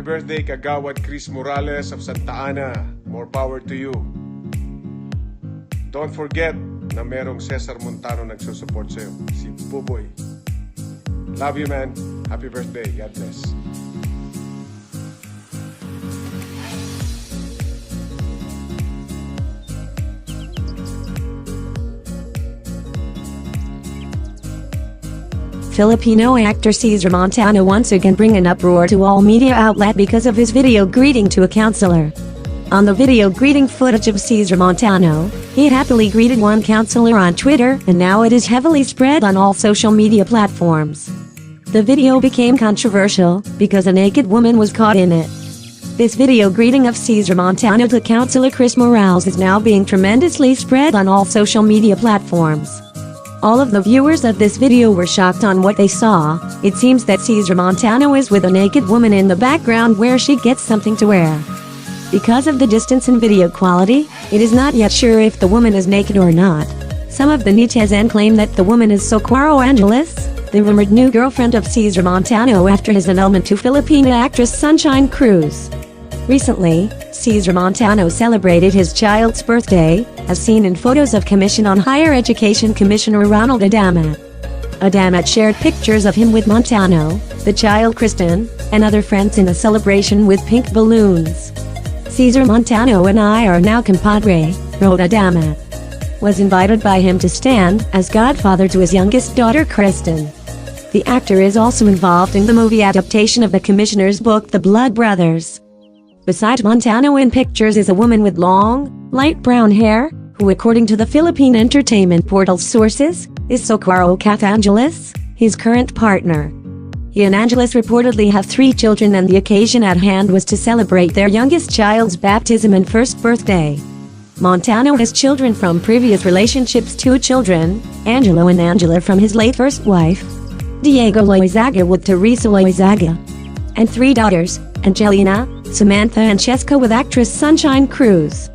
birthday, Kagawad Chris Morales of Santa Ana. More power to you. Don't forget na merong Cesar Montano nagsusupport sa'yo. Si Boboy. Love you, man. Happy birthday. God bless. Filipino actor Cesar Montano once again bring an uproar to all media outlet because of his video greeting to a counselor. On the video greeting footage of Cesar Montano, he happily greeted one counselor on Twitter, and now it is heavily spread on all social media platforms. The video became controversial because a naked woman was caught in it. This video greeting of Cesar Montano to counselor Chris Morales is now being tremendously spread on all social media platforms. All of the viewers of this video were shocked on what they saw. It seems that Cesar Montano is with a naked woman in the background where she gets something to wear. Because of the distance in video quality, it is not yet sure if the woman is naked or not. Some of the netizens claim that the woman is Socorro Angeles, the rumored new girlfriend of Cesar Montano after his annulment to Filipina actress Sunshine Cruz. Recently, Cesar Montano celebrated his child's birthday, as seen in photos of Commission on Higher Education Commissioner Ronald Adamat. Adamat shared pictures of him with Montano, the child Kristen, and other friends in a celebration with pink balloons. Cesar Montano and I are now compadre, wrote Adamat. Was invited by him to stand as godfather to his youngest daughter Kristen. The actor is also involved in the movie adaptation of the Commissioner's book The Blood Brothers. Beside Montano in pictures is a woman with long, light brown hair, who according to the Philippine entertainment portal sources, is Socorro Angeles, his current partner. He and Angeles reportedly have 3 children, and the occasion at hand was to celebrate their youngest child's baptism and first birthday. Montano has children from previous relationships: 2 children, Angelo and Angela from his late first wife, Diego Loizaga with Teresa Loizaga, and 3 daughters, Angelina, Samantha and Cheska with actress Sunshine Cruz.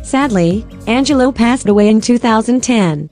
Sadly, Angelo passed away in 2010.